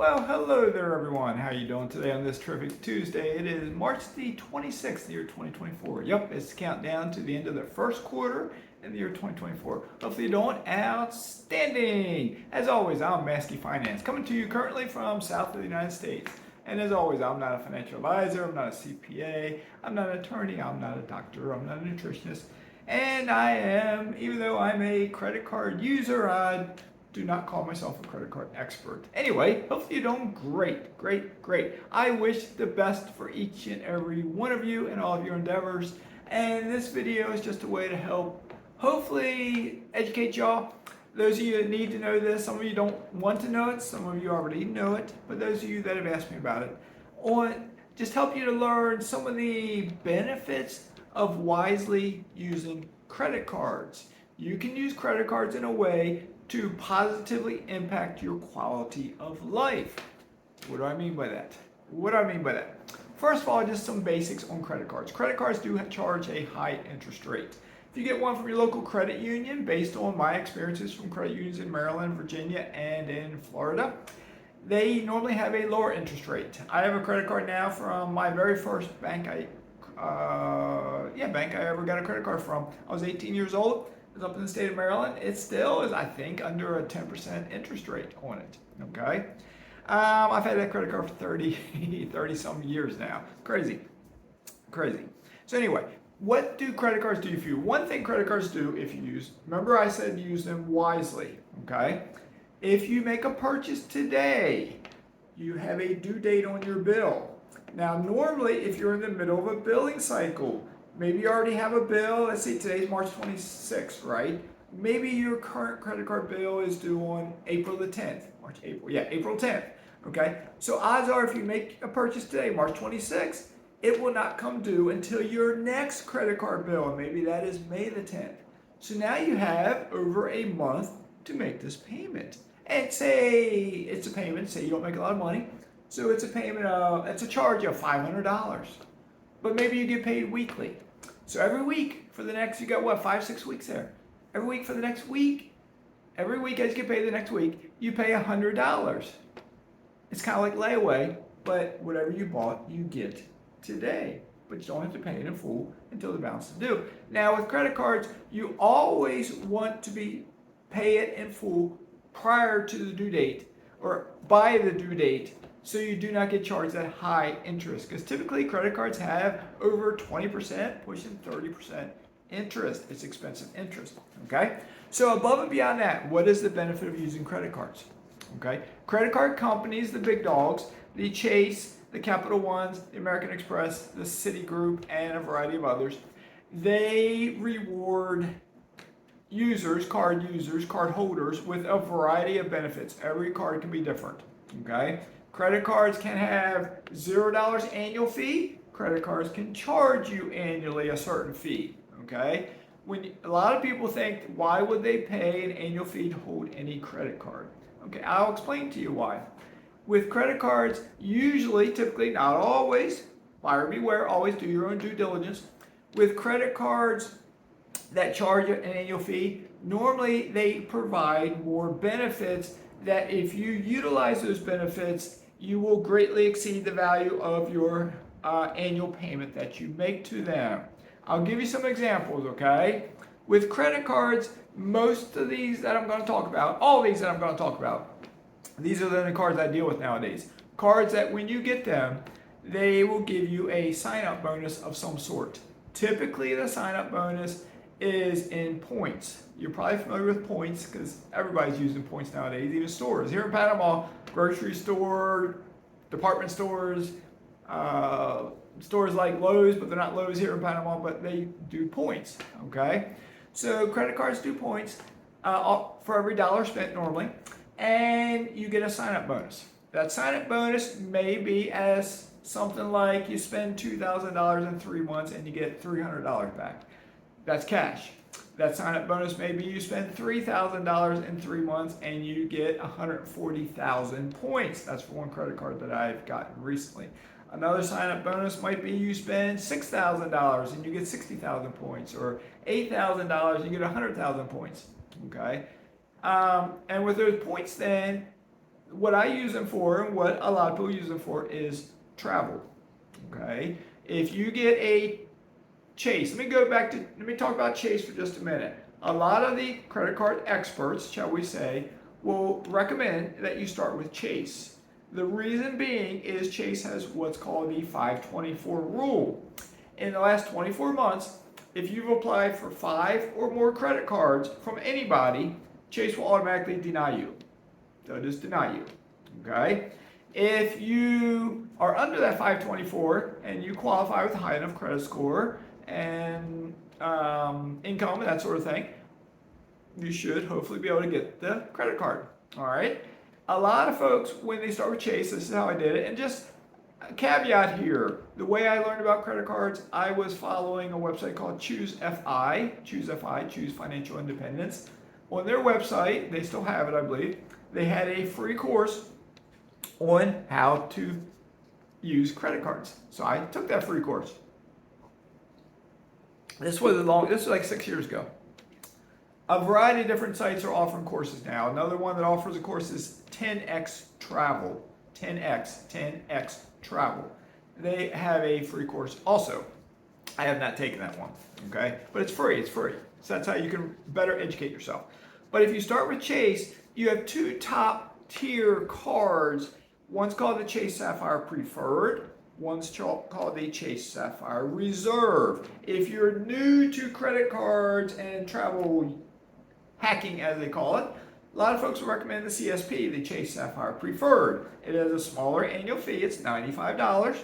Well, hello there everyone. How you doing today on this terrific Tuesday? It is March the 26th, the year 2024. Yep, it's countdown to the end of the first quarter in the year 2024. Hopefully you're doing outstanding. As always, I'm Mazske Finance, coming to you currently from south of the United States. And as always, I'm not a financial advisor, I'm not a CPA, I'm not an attorney, I'm not a doctor, I'm not a nutritionist. And I am, even though I'm a credit card user, I do not call myself a credit card expert. Anyway, hopefully you're doing great. I wish the best for each and every one of you and all of your endeavors. And this video is just a way to help, hopefully, educate y'all. Those of you that need to know this, some of you don't want to know it, some of you already know it, but those of you that have asked me about it, just help you to learn some of the benefits of wisely using credit cards. You can use credit cards in a way to positively impact your quality of life. What do I mean by that? First of all, just some basics on credit cards. Credit cards do charge a high interest rate. If you get one from your local credit union, based on my experiences from credit unions in Maryland, Virginia, and in Florida, they normally have a lower interest rate. I have a credit card now from my very first bank I ever got a credit card from. I was 18 years old. It's up in the state of Maryland. It still is, I think, under a 10% interest rate on it. Okay. I've had that credit card for 30 some years now. Crazy. So anyway, what do credit cards do for you? One thing credit cards do if you use, remember I said use them wisely. Okay. If you make a purchase today, you have a due date on your bill. Now, normally, if you're in the middle of a billing cycle, maybe you already have a bill. Let's see, today's March 26th, right? Maybe your current credit card bill is due on April the 10th. April 10th. Okay? So odds are if you make a purchase today, March 26th, it will not come due until your next credit card bill. And maybe that is May the 10th. So now you have over a month to make this payment. And say it's a payment, say you don't make a lot of money. So it's a payment it's a charge of $500. But maybe you get paid weekly. So every week for the next, you got what, 5-6 weeks there. Every week for the next week, every week as you get paid the next week, you pay $100. It's kind of like layaway, but whatever you bought, you get today. But you don't have to pay it in full until the balance is due. Now with credit cards, you always want to pay it in full prior to the due date or by the due date, so you do not get charged that high interest. Because typically credit cards have over 20%, pushing 30% interest. It's expensive interest. Okay? So above and beyond that, what is the benefit of using credit cards? Okay? Credit card companies, the big dogs, the Chase, the Capital Ones, the American Express, the Citigroup, and a variety of others, they reward card holders with a variety of benefits. Every card can be different. Okay? Credit cards can have $0 annual fee. Credit cards can charge you annually a certain fee. Okay? A lot of people think, why would they pay an annual fee to hold any credit card? Okay, I'll explain to you why. With credit cards, usually, typically, not always, buyer beware, always do your own due diligence. With credit cards that charge an annual fee, normally they provide more benefits that if you utilize those benefits, you will greatly exceed the value of your annual payment that you make to them. I'll give you some examples, okay? With credit cards, most of these that I'm going to talk about, all these that I'm going to talk about, these are the only cards I deal with nowadays. Cards that when you get them, they will give you a sign-up bonus of some sort. Typically, the sign-up bonus is in points. You're probably familiar with points because everybody's using points nowadays, even stores. Here in Panama, grocery store, department stores, stores like Lowe's, but they're not Lowe's here in Panama, but they do points, okay? So credit cards do points for every dollar spent normally, and you get a sign-up bonus. That sign-up bonus may be as something like you spend $2,000 in 3 months and you get $300 back. That's cash. That sign-up bonus may be you spend $3,000 in 3 months and you get 140,000 points. That's for one credit card that I've gotten recently. Another sign-up bonus might be you spend $6,000 and you get 60,000 points, or $8,000 and you get 100,000 points. Okay, and with those points, then what I use them for and what a lot of people use them for is travel. Okay? If you get a Chase, let me talk about Chase for just a minute. A lot of the credit card experts, shall we say, will recommend that you start with Chase. The reason being is Chase has what's called the 524 rule. In the last 24 months, if you've applied for 5 or more credit cards from anybody, Chase will automatically deny you. They'll just deny you. Okay? If you are under that 524 and you qualify with a high enough credit score and income and that sort of thing, you should hopefully be able to get the credit card. All right? A lot of folks, when they start with Chase, this is how I did it. And just a caveat here, the way I learned about credit cards, I was following a website called Choose Financial Independence. On their website, they still have it, I believe, they had a free course on how to use credit cards. So I took that free course. This was like 6 years ago. A variety of different sites are offering courses now. Another one that offers a course is 10X Travel. 10X Travel. They have a free course also. I have not taken that one, okay? But it's free. So that's how you can better educate yourself. But if you start with Chase, you have 2 top tier cards. One's called the Chase Sapphire Preferred. One's called the Chase Sapphire Reserve. If you're new to credit cards and travel hacking, as they call it, a lot of folks will recommend the CSP, the Chase Sapphire Preferred. It has a smaller annual fee. It's $95,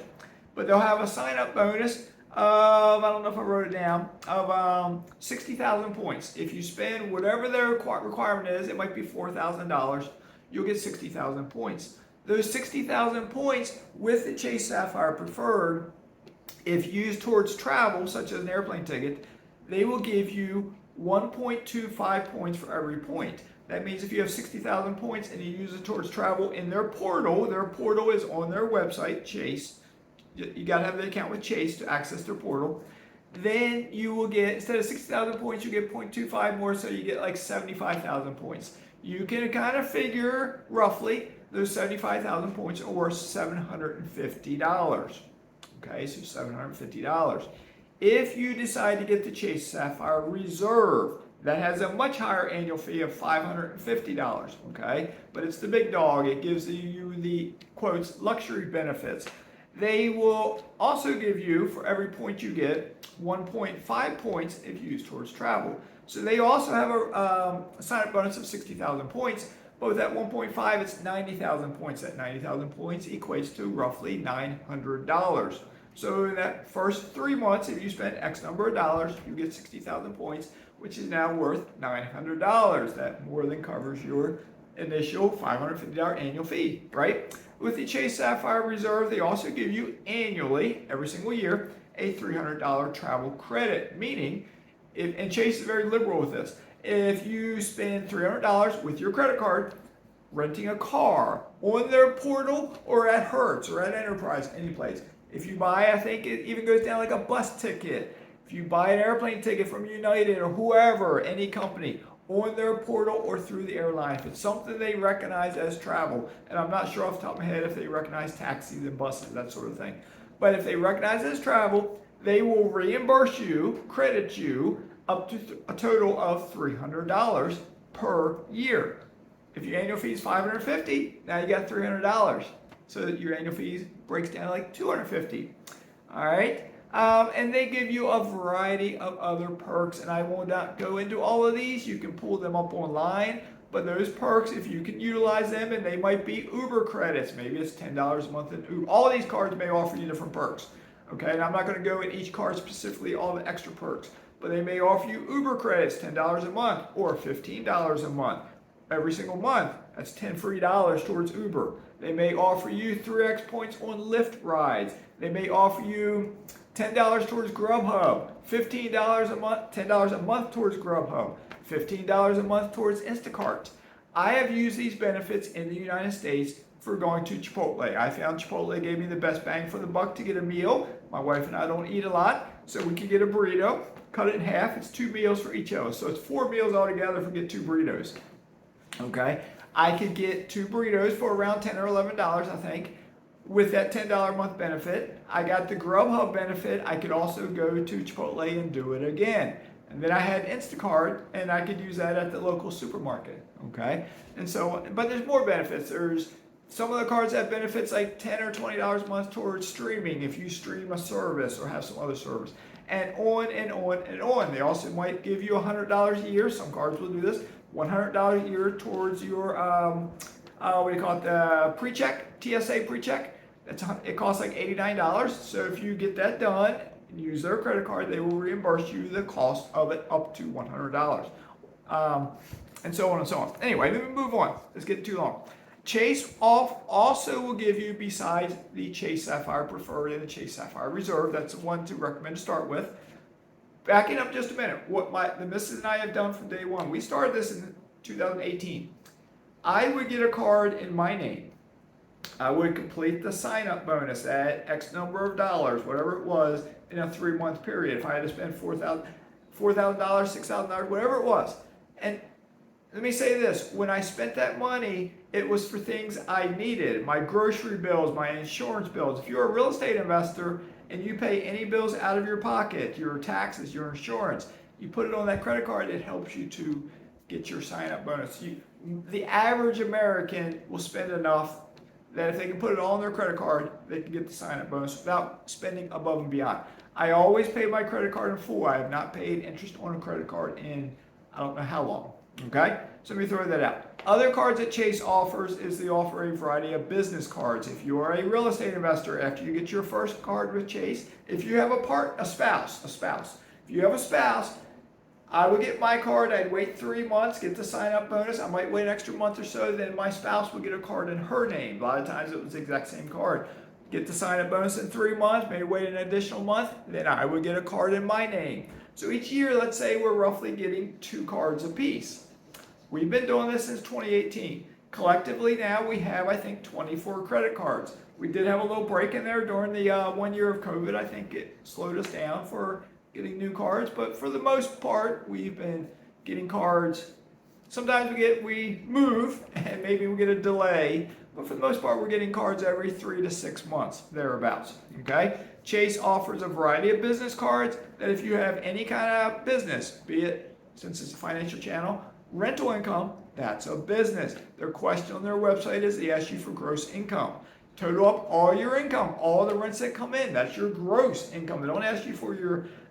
but they'll have a sign-up bonus of, I don't know if I wrote it down, of 60,000 points. If you spend whatever their requirement is, it might be $4,000, you'll get 60,000 points. Those 60,000 points with the Chase Sapphire Preferred, if used towards travel, such as an airplane ticket, they will give you 1.25 points for every point. That means if you have 60,000 points and you use it towards travel in their portal is on their website, Chase. You got to have the account with Chase to access their portal. Then you will get, instead of 60,000 points, you get 0.25 more, so you get like 75,000 points. You can kind of figure roughly those 75,000 points are worth $750. Okay, so $750. If you decide to get the Chase Sapphire Reserve, that has a much higher annual fee of $550, okay? But it's the big dog. It gives you the, quotes, luxury benefits. They will also give you, for every point you get, 1.5 points if used towards travel. So they also have a sign-up bonus of 60,000 points, but with that 1.5, it's 90,000 points. That 90,000 points equates to roughly $900. So in that first 3 months, if you spend X number of dollars, you get 60,000 points, which is now worth $900. That more than covers your initial $550 annual fee, right? With the Chase Sapphire Reserve, they also give you annually, every single year, a $300 travel credit, meaning, and Chase is very liberal with this, if you spend $300 with your credit card, renting a car on their portal or at Hertz or at Enterprise, any place. If you buy, I think it even goes down like a bus ticket. If you buy an airplane ticket from United or whoever, any company, on their portal or through the airline, if it's something they recognize as travel, and I'm not sure off the top of my head if they recognize taxis and buses, that sort of thing, but if they recognize it as travel, they will reimburse you, credit you, up to a total of $300 per year. If your annual fee is $550, now you got $300. So that your annual fees breaks down to like $250. All right? And they give you a variety of other perks, and I will not go into all of these. You can pull them up online, but those perks, if you can utilize them, and they might be Uber credits. Maybe it's $10 a month in Uber. All of these cards may offer you different perks. Okay, and I'm not going to go in each card specifically all the extra perks, but they may offer you Uber credits, $10 a month or $15 a month. Every single month, that's $10 free towards Uber. They may offer you 3x points on Lyft rides. They may offer you $10 towards Grubhub, $15 a month, $10 a month towards Grubhub, $15 a month towards Instacart. I have used these benefits in the United States for going to Chipotle. I found Chipotle gave me the best bang for the buck to get a meal. My wife and I don't eat a lot, so we can get a burrito, cut it in half. It's 2 meals for each of us, so it's 4 meals altogether if we get 2 burritos. Okay. I could get 2 burritos for around $10 or $11, I think, with that $10 a month benefit. I got the Grubhub benefit. I could also go to Chipotle and do it again. And then I had Instacart, and I could use that at the local supermarket, okay? And so, but there's more benefits. There's some of the cards have benefits like $10 or $20 a month towards streaming if you stream a service or have some other service. And on and on and on. They also might give you $100 a year. Some cards will do this. $100 a year towards your, what do you call it, the pre-check, TSA pre-check. It costs like $89. So if you get that done and use their credit card, they will reimburse you the cost of it up to $100. And so on and so on. Anyway, let me move on. Let's get too long. Chase also will give you, besides the Chase Sapphire Preferred and the Chase Sapphire Reserve, that's the one to recommend to start with. Backing up just a minute, what the missus and I have done from day one, we started this in 2018. I would get a card in my name. I would complete the sign-up bonus at X number of dollars, whatever it was, in a 3-month period. If I had to spend $4,000, $6,000, whatever it was. And let me say this, when I spent that money, it was for things I needed. My grocery bills, my insurance bills. If you're a real estate investor and you pay any bills out of your pocket, your taxes, your insurance, you put it on that credit card, it helps you to get your sign-up bonus. The average American will spend enough that if they can put it all on their credit card, they can get the sign-up bonus without spending above and beyond. I always pay my credit card in full. I have not paid interest on a credit card in I don't know how long. Okay? So let me throw that out. Other cards that Chase offers is they offer a variety of business cards. If you are a real estate investor, after you get your first card with Chase, if you have a spouse, if you have a spouse, I would get my card, I'd wait 3 months, get the sign-up bonus, I might wait an extra month or so, then my spouse would get a card in her name. A lot of times it was the exact same card. Get the sign-up bonus in 3 months, maybe wait an additional month, then I would get a card in my name. So each year, let's say we're roughly getting 2 cards apiece. We've been doing this since 2018. Collectively now we have, I think, 24 credit cards. We did have a little break in there during the 1 year of COVID. I think it slowed us down for getting new cards, but for the most part, we've been getting cards. Sometimes we move and maybe we get a delay, but for the most part, we're getting cards every 3 to 6 months, thereabouts, okay? Chase offers a variety of business cards that if you have any kind of business, be it, since it's a financial channel, rental income, that's a business. Their question on their website is they ask you for gross income. Total up all your income, all the rents that come in, that's your gross income. They don't ask you for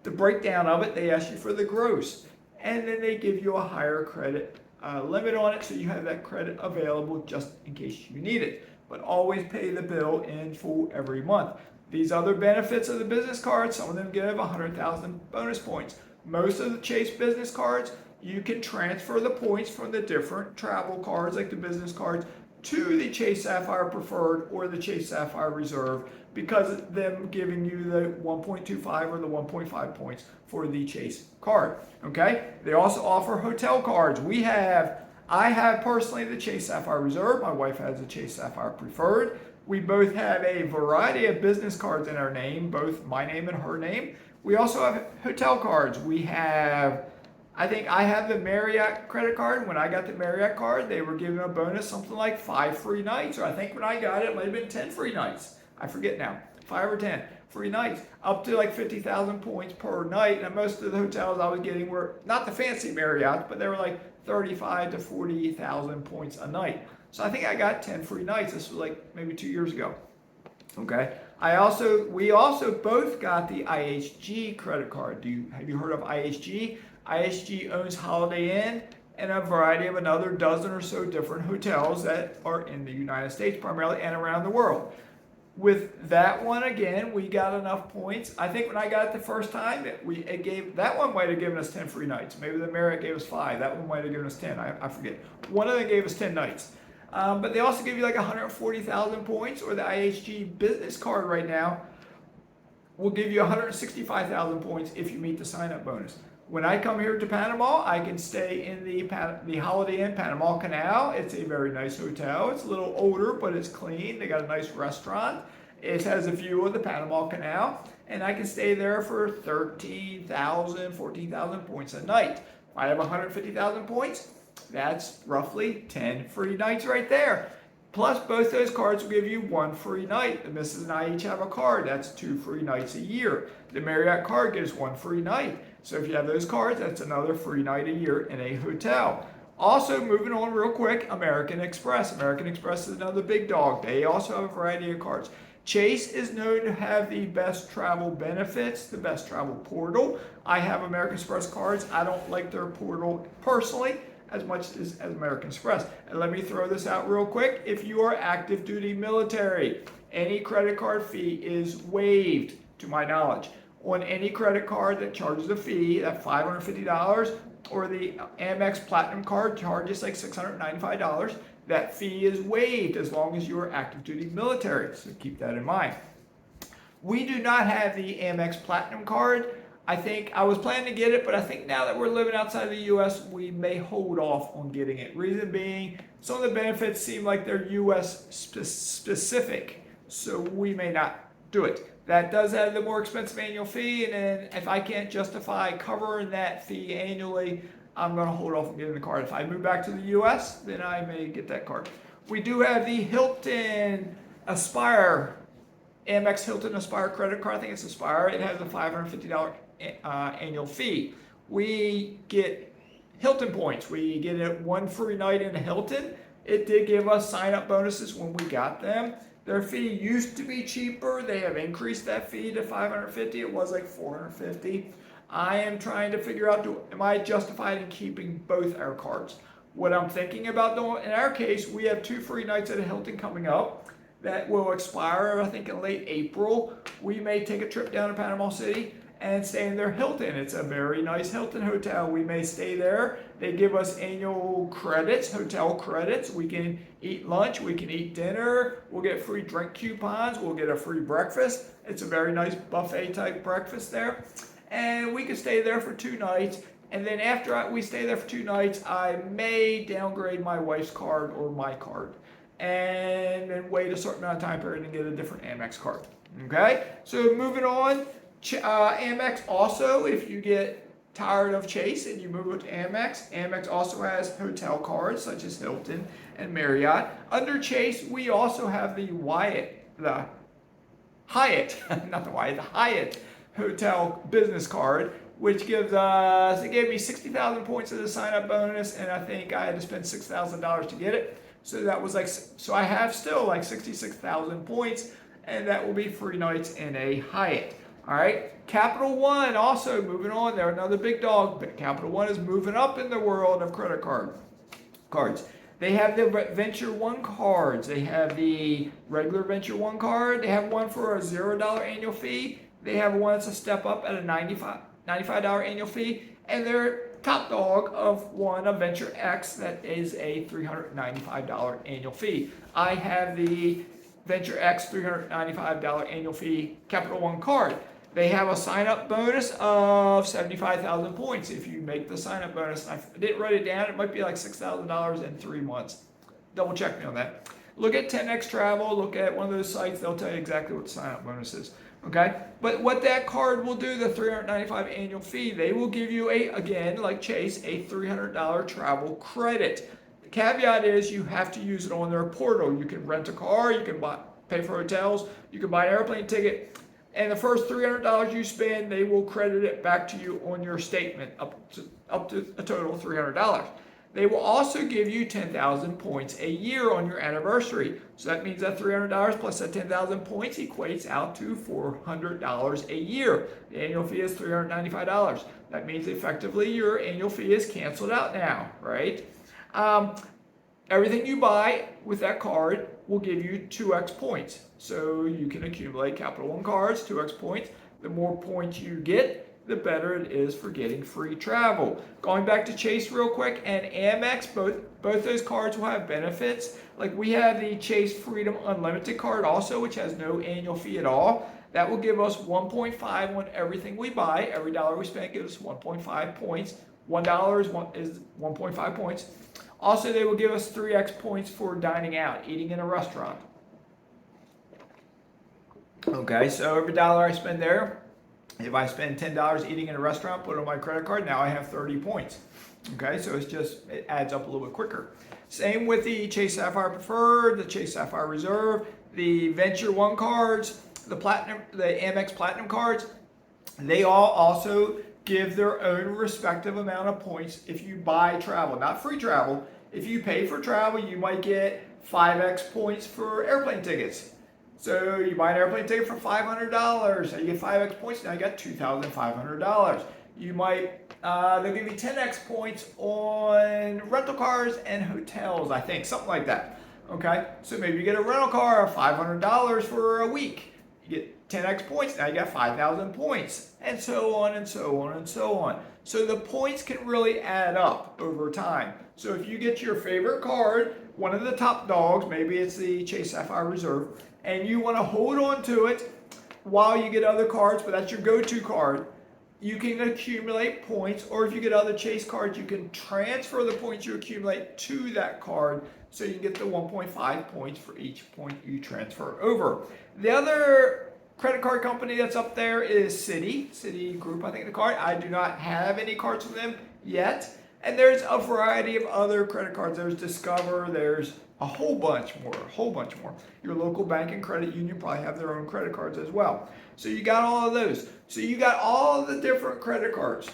the breakdown of it, they ask you for the gross. And then they give you a higher credit limit on it, so you have that credit available just in case you need it. But always pay the bill in full every month. These other benefits of the business cards, some of them give 100,000 bonus points. Most of the Chase business cards, you can transfer the points from the different travel cards, like the business cards, to the Chase Sapphire Preferred or the Chase Sapphire Reserve because of them giving you the 1.25 or the 1.5 points for the Chase card. Okay? They also offer hotel cards. I have personally the Chase Sapphire Reserve. My wife has the Chase Sapphire Preferred. We both have a variety of business cards in our name, both my name and her name. We also have hotel cards. I think I have the Marriott credit card. When I got the Marriott card, they were giving a bonus, something like 5 free nights. Or I think when I got it, it might have been 10 free nights. I forget now. 5 or 10 free nights. Up to like 50,000 points per night. And most of the hotels I was getting were not the fancy Marriott, but they were like 35 to 40,000 points a night. So I think I got 10 free nights. This was like maybe 2 years ago. Okay. We also both got the IHG credit card. Have you heard of IHG? IHG owns Holiday Inn and a variety of another dozen or so different hotels that are in the United States primarily and around the world. With that one, again, we got enough points. I think when I got it the first time, that one might have given us 10 free nights. Maybe the Marriott gave us 5. That one might have given us 10. I forget. One of them gave us 10 nights. But they also give you like 140,000 points, or the IHG business card right now will give you 165,000 points if you meet the sign-up bonus. When I come here to Panama, I can stay in the Holiday Inn Panama Canal. It's a very nice hotel. It's a little older, but it's clean. They got a nice restaurant. It has a view of the Panama Canal, and I can stay there for 13,000, 14,000 points a night. If I have 150,000 points, That's roughly 10 free nights right there. Plus, both those cards will give you 1 free night. The missus and I each have a card. That's 2 free nights a year. The Marriott card gives 1 free night. So if you have those cards, that's another free night a year in a hotel. Also, moving on real quick, American Express. American Express is another big dog. They also have a variety of cards. Chase is known to have the best travel benefits, the best travel portal. I have American Express cards. I don't like their portal personally as much as American Express. And let me throw this out real quick. If you are active duty military, any credit card fee is waived, to my knowledge. On any credit card that charges a fee, that $550, or the Amex Platinum card charges like $695, that fee is waived as long as you are active duty military. So keep that in mind. We do not have the Amex Platinum card. I think I was planning to get it, but I think now that we're living outside the U.S., we may hold off on getting it. Reason being, some of the benefits seem like they're U.S. specific, so we may not do it. That does have the more expensive annual fee, and then if I can't justify covering that fee annually, I'm going to hold off on getting the card. If I move back to the U.S., then I may get that card. We do have the Hilton Aspire, Amex Hilton Aspire credit card. I think it's Aspire. It has a $550 annual fee. We get Hilton points. We get it 1 free night in a Hilton. It did give us sign-up bonuses when we got them. Their fee used to be cheaper. They have increased that fee to $550. It was like $450. I am trying to figure out, am I justified in keeping both our cards? What I'm thinking about doing, in our case, we have 2 free nights at a Hilton coming up that will expire, I think, in late April. We may take a trip down to Panama City and stay in their Hilton. It's a very nice Hilton hotel. We may stay there. They give us annual credits, hotel credits. We can eat lunch, we can eat dinner, we'll get free drink coupons, we'll get a free breakfast. It's a very nice buffet type breakfast there. And we can stay there for 2 nights. And then after we stay there for 2 nights, I may downgrade my wife's card or my card. And then wait a certain amount of time period and get a different Amex card. Okay? So moving on. Amex also, if you get tired of Chase and you move to Amex, Amex also has hotel cards such as Hilton and Marriott. Under Chase, we also have the Hyatt, not the Wyatt, the Hyatt Hotel Business Card, which gives us, it gave me 60,000 points as a sign-up bonus, and I think I had to spend $6,000 to get it. So that was like, so I have still like 66,000 points, and that will be free nights in a Hyatt. All right, Capital One also moving on. They're another big dog, but Capital One is moving up in the world of credit cards. They have the Venture One cards. They have the regular Venture One card. They have one for a $0 annual fee. They have one that's a step up at a $95 annual fee. And their top dog of one, a Venture X, that is a $395 annual fee. I have the Venture X $395 annual fee Capital One card. They have a sign-up bonus of 75,000 points if you make the sign-up bonus. I didn't write it down. It might be like $6,000 in 3 months. Double check me on that. Look at 10X Travel. Look at one of those sites. They'll tell you exactly what the sign-up bonus is. Okay? But what that card will do, the $395 annual fee, they will give you, again, like Chase, a $300 travel credit. The caveat is you have to use it on their portal. You can rent a car. You can pay for hotels. You can buy an airplane ticket. And the first $300 you spend, they will credit it back to you on your statement up to a total of $300. They will also give you 10,000 points a year on your anniversary. So that means that $300 plus that 10,000 points equates out to $400 a year. The annual fee is $395. That means effectively your annual fee is canceled out now, right? Everything you buy with that card will give you 2x points. So you can accumulate Capital One cards, 2x points. The more points you get, the better it is for getting free travel. Going back to Chase real quick and Amex, both those cards will have benefits. Like we have the Chase Freedom Unlimited card also, which has no annual fee at all. That will give us 1.5 on everything we buy. Every dollar we spend gives us 1.5 points. $1 is 1.5 points. Also, they will give us 3x points for dining out, eating in a restaurant. Okay, so every dollar I spend there, if I spend $10 eating in a restaurant, put it on my credit card, now I have 30 points. Okay, so it adds up a little bit quicker. Same with the Chase Sapphire Preferred, the Chase Sapphire Reserve, the Venture One cards, the Amex Platinum cards. They all also give their own respective amount of points if you buy travel, not free travel. If you pay for travel, you might get 5x points for airplane tickets. So you buy an airplane ticket for $500, so you get 5x points, now you got $2,500. You might, they'll give you 10x points on rental cars and hotels, I think, something like that. Okay, so maybe you get a rental car of $500 for a week. You get 10x points, now you got 5,000 points, and so on and so on and so on. So the points can really add up over time. So if you get your favorite card, one of the top dogs, maybe it's the Chase Sapphire Reserve, and you want to hold on to it while you get other cards, but that's your go-to card, you can accumulate points, or if you get other Chase cards, you can transfer the points you accumulate to that card, so you can get the 1.5 points for each point you transfer over. The other credit card company that's up there is Citigroup, I think the card. I do not have any cards from them yet. And there's a variety of other credit cards. There's Discover, there's a whole bunch more. Your local bank and credit union probably have their own credit cards as well. So you got all of those. So you got all the different credit cards.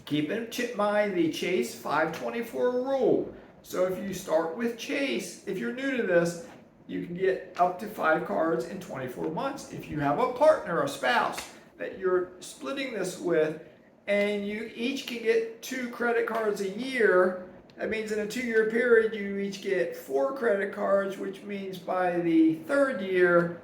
Keep in mind the Chase 524 rule. So if you start with Chase, if you're new to this, you can get up to 5 cards in 24 months. If you have a partner, a spouse that you're splitting this with, and you each can get 2 credit cards a year, that means in a 2-year period, you each get 4 credit cards, which means by the 3rd year,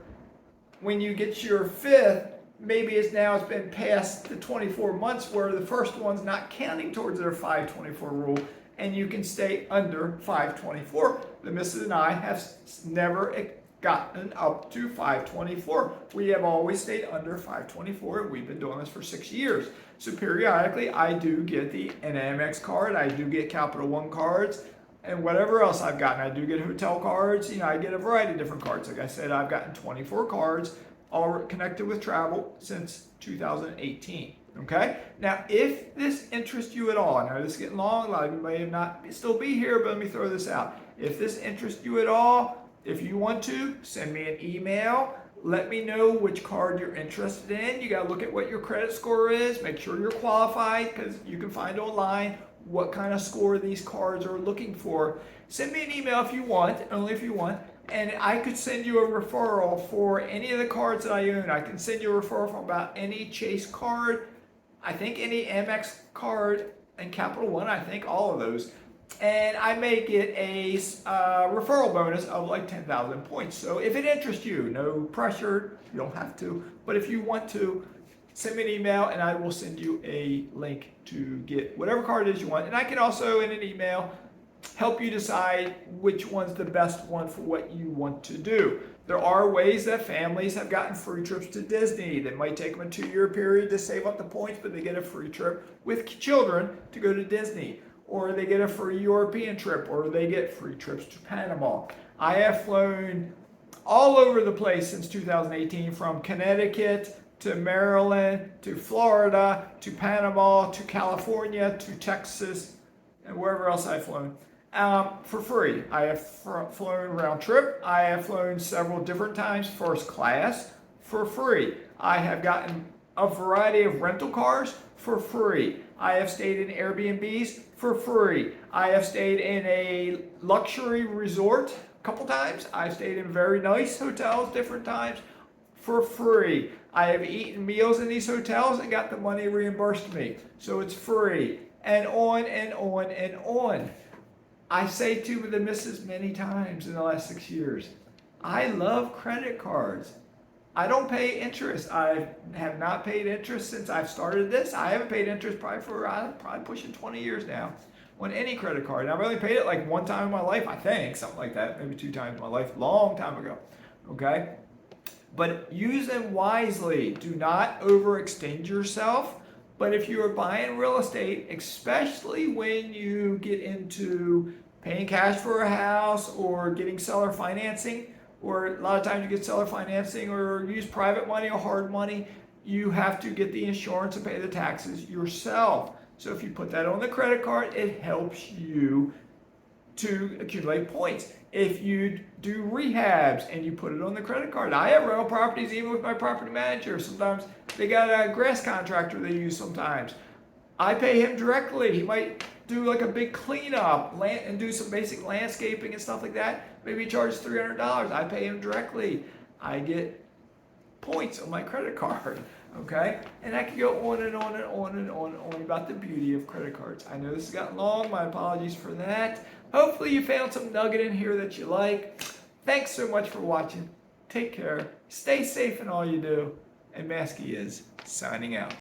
when you get your 5th, maybe it's been past the 24 months where the first one's not counting towards their 524 rule, and you can stay under 524. The missus and I have never gotten up to 524. We have always stayed under 524. We've been doing this for 6 years. So periodically, I do get an Amex card. I do get Capital One cards, and whatever else I've gotten. I do get hotel cards. I get a variety of different cards. Like I said, I've gotten 24 cards, all connected with travel since 2018. Okay? Now, if this interests you at all, I know this is getting long, a lot of you may not still be here, but let me throw this out. If this interests you at all, if you want to, send me an email. Let me know which card you're interested in. You got to look at what your credit score is. Make sure you're qualified, because you can find online what kind of score these cards are looking for. Send me an email if you want, only if you want, and I could send you a referral for any of the cards that I own. I can send you a referral for about any Chase card, I think any Amex card, and Capital One, I think all of those. And I may get a referral bonus of like 10,000 points. So if it interests you, no pressure, you don't have to. But if you want to, send me an email and I will send you a link to get whatever card it is you want. And I can also, in an email, help you decide which one's the best one for what you want to do. There are ways that families have gotten free trips to Disney. That might take them a 2-year period to save up the points, but they get a free trip with children to go to Disney. Or they get a free European trip, or they get free trips to Panama. I have flown all over the place since 2018, from Connecticut to Maryland to Florida to Panama to California to Texas and wherever else I've flown. For free. I have flown round trip. I have flown several different times first class for free. I have gotten a variety of rental cars for free. I have stayed in Airbnbs for free. I have stayed in a luxury resort a couple times. I've stayed in very nice hotels different times for free. I have eaten meals in these hotels and got the money reimbursed to me. So it's free. And on and on and on. I say to the missus many times in the last 6 years, I love credit cards. I don't pay interest. I have not paid interest since I've started this. I haven't paid interest probably pushing 20 years now on any credit card. And I've only paid it like 1 time in my life, I think, something like that, maybe 2 times in my life, long time ago. Okay? But use them wisely. Do not overextend yourself. But if you are buying real estate, especially when you get into paying cash for a house or getting seller financing, or a lot of times you get seller financing or use private money or hard money, you have to get the insurance and pay the taxes yourself. So if you put that on the credit card, it helps you to accumulate points. If you do rehabs and you put it on the credit card, I have rental properties even with my property manager. Sometimes they got a grass contractor they use sometimes. I pay him directly. He might do like a big cleanup and do some basic landscaping and stuff like that. Maybe he charges $300. I pay him directly. I get points on my credit card. Okay? And I can go on and on and on and on and on about the beauty of credit cards. I know this has gotten long. My apologies for that. Hopefully you found some nugget in here that you like. Thanks so much for watching. Take care. Stay safe in all you do. And Mazske is signing out.